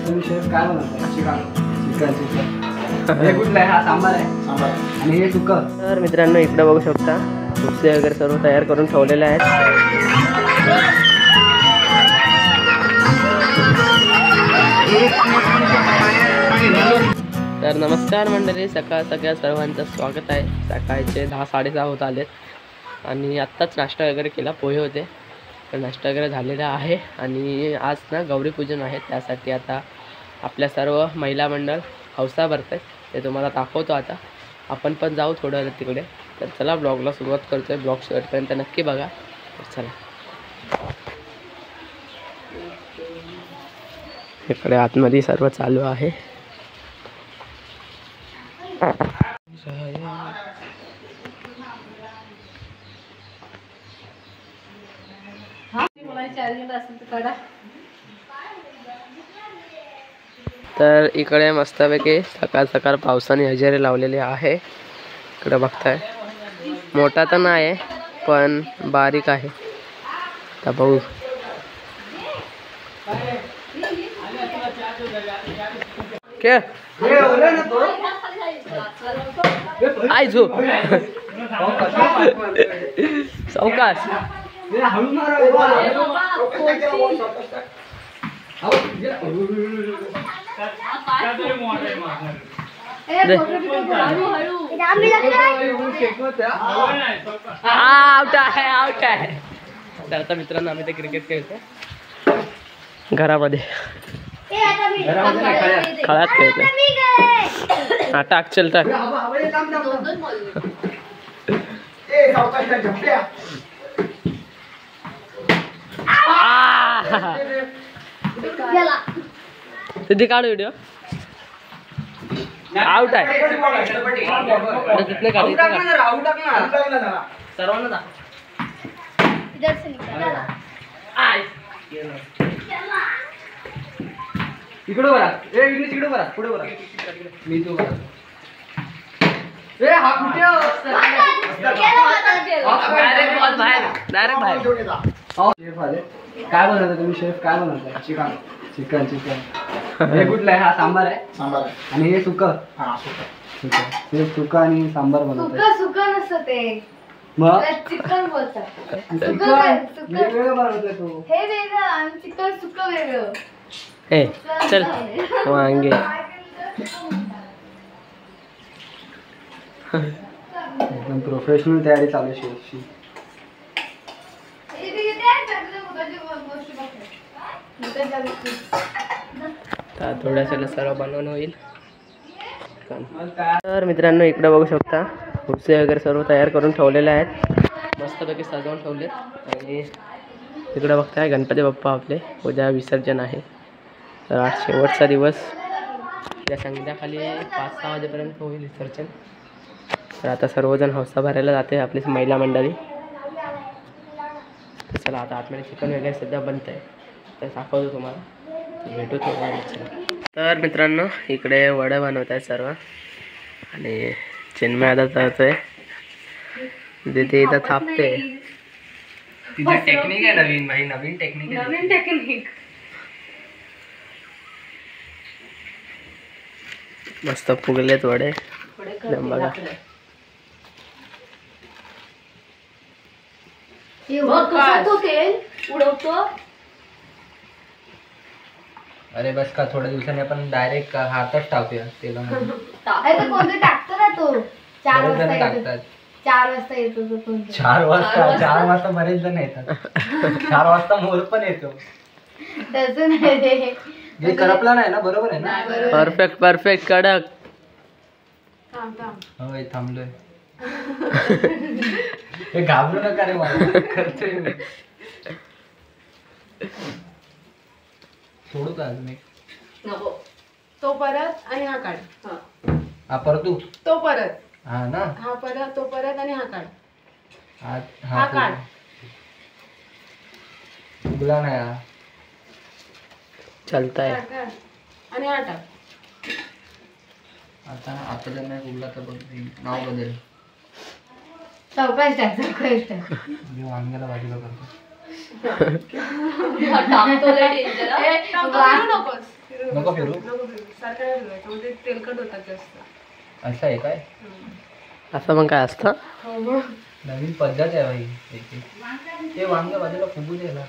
तुम्ही शेफ काय बनवताय? चिकन हे कुठलं आहे? हा सांबार आहे आणि हे सुकं. तर मित्रांनो इकडे बघू शकता उपसे वगैरे सर्व तयार करून ठेवलेले आहेत. तर नमस्कार मंडळी, सकाळ सगळ्या सर्वांचं स्वागत आहे. सकाळचे 10-10:30 होत आलेत आणि आत्ताच नाश्ता वगैरे केला. पोहे होते तर नाश्ता वगैरे झालेला आहे. आणि आज ना गौरीपूजन आहे, त्यासाठी आता आपल्या सर्व महिला मंडळ हौसा भरत आहेत. ते तुम्हाला दाखवतो. आता आपण पण जाऊ थोडं वेळ तिकडे. तर चला ब्लॉगला सुरुवात करतो आहे. ब्लॉग शेवटपर्यंत नक्की बघा. तर चला, इकडे आतमध्ये सर्व चालू आहे. तर इकडे मस्तपैकी सकाळ सकाळ पावसाने हजेरी लावलेली आहे. इकडे बघताय, मोठा तर नाही आहे पण बारीक आहे. तर बघू. क्या आई झो सावकाश आउट आहे, आउट आहे. तर आता मित्रांनो आम्ही ते क्रिकेट खेळतो घरामध्ये. खळ्यात खेळतो. हा टाक, चल टाक. तिथे काढ व्हिडिओ. आउट आहे. तिथले काढ, सर्वांना इकडे बघा. ए इंग्लिश इकडे बघा, पुढे बघा. मी तू बघा. ए हा कुठे? डायरेक्ट बॉल बाहेर, डायरेक्ट बाहेर. शेफ आले. काय बनवताय तुम्ही? शेफ काय बनवताय? चिकन. चिकन चिकन हे कुठलं आहे? हा सांबार आहे आणि हे सुकं. हे सुकं आणि सांबार बनवताय. सुकं नसतं ते, मग चिकन बोलतात. वेगवेगळं बनवतोय तू. हे वेगळं आणि चिकन सुकं वेगळं. ए चल वांगे. एकदम प्रोफेशनल तयारी चालू आहे शेफची. तर थोड्याशा सर्व बनवून होईल. तर मित्रांनो इकडे बघू शकता उपसे वगैरे सर्व तयार करून ठेवलेले आहेत. मस्तपैकी सजवून ठेवलेत. आणि इकडे बघताय गणपती बाप्पा आपले उद्या विसर्जन आहे. तर आज शेवटचा दिवस. त्या संध्याकाळी 5-6 वाजेपर्यंत होईल विसर्जन. तर आता सर्वजण हौसा भरायला जाते, आपली महिला मंडळी. तर चला आता आतमध्ये चिकन वगैरे सध्या बनत आहे, तर दाखवतो तुम्हाला. भेटू थोडा वेळ. तर मित्रांनो इकडे वडे बनवत आहे सर्व. आणि चिन्मय आता चालतोय, तिथे इथं थापते. तिथे टेक्निक आहे नवीन, भाई नवीन टेक्निक आहे. नवीन टेक्निक. मस्त फुगलेत वडे बघा. तो तेल उडवतो. अरे बस का, थोड्या दिवसांनी आपण डायरेक्ट हातच टाकूया तेलामध्ये. कोणतं टाकतो ना तो. 4 वाजता येतो. टाकतात. 4 वाजता येतो तो कोणतं. 4 वाजता बरेच जण येतात. 4 वाजता मोर पण येतो. तसं नाही रे. हे करपला नाही ना? बरोबर आहे ना? परफेक्ट परफेक्ट कडक. होय थांबलोय. हे घाबरू नका रे, मला करतोय मी. सोडू का अजून एक? नको. तो परत आणि हा काढ. हा परत तू. तो परत. हा ना. हा परत, तो परत आणि हा काढ. हा काढ. फुगला नाही हा. चलता है. आणि हा टाक. आता आता जर नाही फुगला तर बघ नाव बदल. चौकाश टाक, चौकाश टाक. मी वांग्याला बाजूला करतो. टाकतो लय डेंजर. नकोस. नको फिरू? नको फिरू. सारखं नाही फिरवायचं, मग ते तेलकट होतात जास्त. असं आहे काय? असं मग काय असतं? हो मग. नवीन पद्धत आहे भाई याची. ते वांगे बाजूला फुगू दे ना.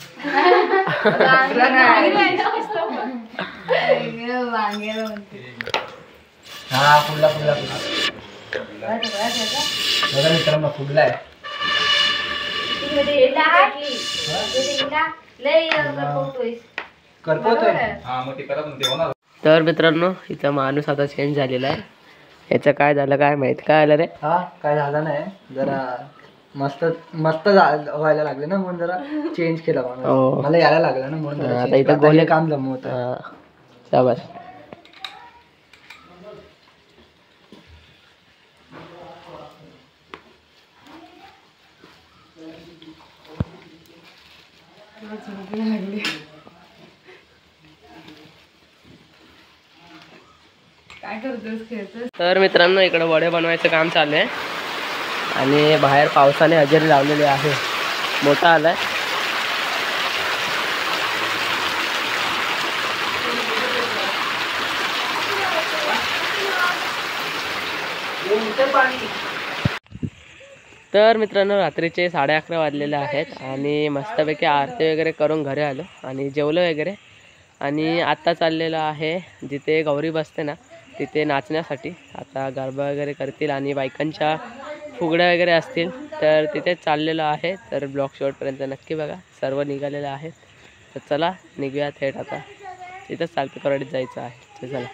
हा फुगला फुगला फुगला. बघा मित्रांनो फुगलाय. करतोय. तर मित्रांनो इथं माणूस आता चेंज झालेला आहे. याचं काय झालं काय माहित. काय आलं रे? हा काय झालं नाही, जरा मस्त मस्त व्हायला लागले ना म्हणून जरा चेंज केला हो. माणूस. मला यायला लागलं ना म्हणून जरा आता change इथं केलं. गोले हे काम जमवत. शाबास. काय करतोस, खेळतोस? तर मित्रांनो इकडे वडे बनवायचं काम चालू आहे आणि बाहेर पावसाने हजेरी लावलेली आहे. मोठा आलाय. तर मित्रांनो रात्रीचे 11:30 वाजलेले आहेत आणि मस्तपैकी आरती वगैरे करून घरी आलो आणि जेवलो वगैरे. आणि आत्ता चाललेलं आहे जिथे गौरी बसते ना तिथे नाचण्यासाठी. आता गरबा वगैरे करतील आणि बायकांच्या फुगड्या वगैरे असतील तर तिथेच चाललेलं आहे. तर ब्लॉग शेवटपर्यंत नक्की बघा. सर्व निघालेलं आहे. तर चला निघूया थेट आता. तिथंच चालते करडीत जायचं आहे. तर चला.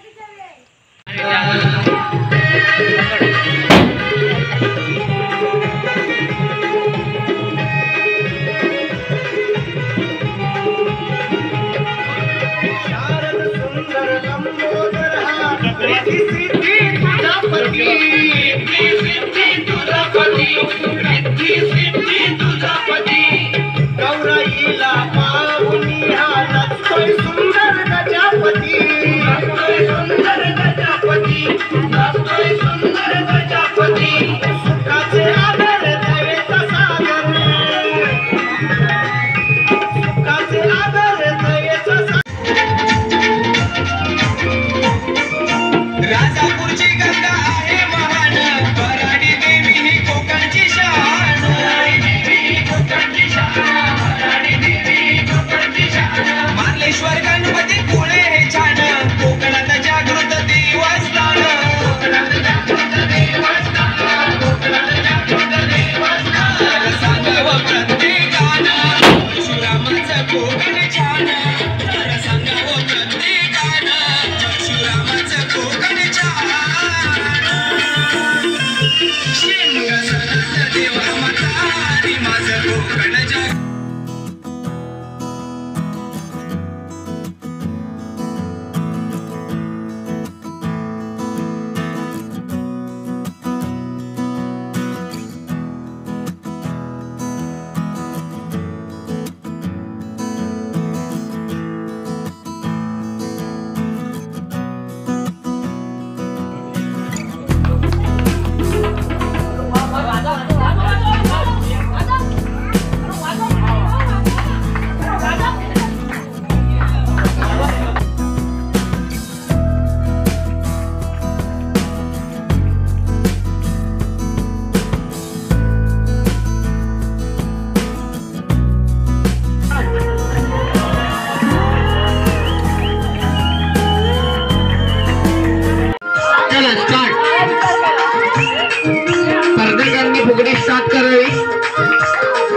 फुगडी स्टार्ट करावी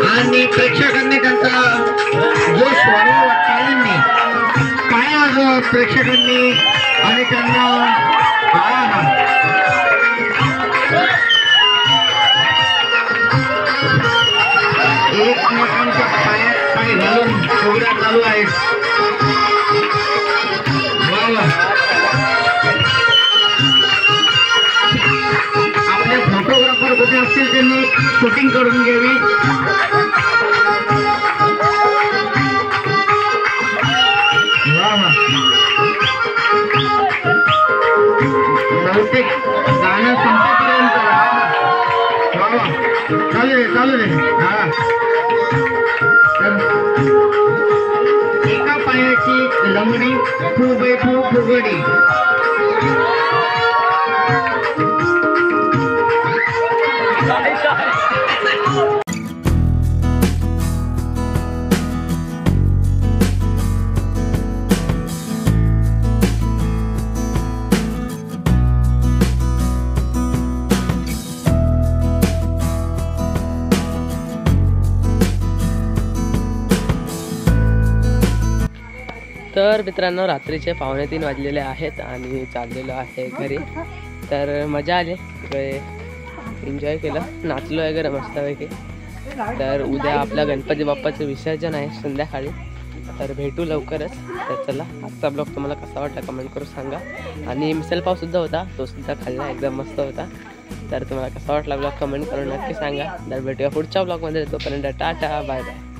आणि प्रेक्षकांनी त्यांचा जोश वाढवावा. टाळ्यांनी प्रेक्षकांनी आणि त्यांना एकमेकांच्या पायात पाय घालून फुगड्या चालू आहेत. आपले फोटोग्राफर कुठे असतील त्यांनी शूटिंग करून घ्यावी. बहुतेक गाणं संपेपर्यंत चालू रे. एका पायाची लंब फुगडी फुगडी तर मित्रांनो रात्रीचे 2:45 वाजलेले आहेत आणि चाललेलो आहे घरी. तर मजा आली, एन्जॉय केलं, नाचलो वगैरे मस्तपैकी. तर उद्या आपल्या गणपती बाप्पाचं विसर्जन आहे संध्याकाळी. तर भेटू लवकरच. तर चला, आजचा ब्लॉग तुम्हाला कसा वाटला कमेंट करून सांगा. आणि मिसळपावसुद्धा होता, तो सुद्धा खाल्ला, एकदम मस्त होता. तर तुम्हाला कसा वाटला ब्लॉग कमेंट करून नक्की सांगा. तर भेटूया पुढच्या ब्लॉगमध्ये. तोपर्यंत टाटा बाय बाय.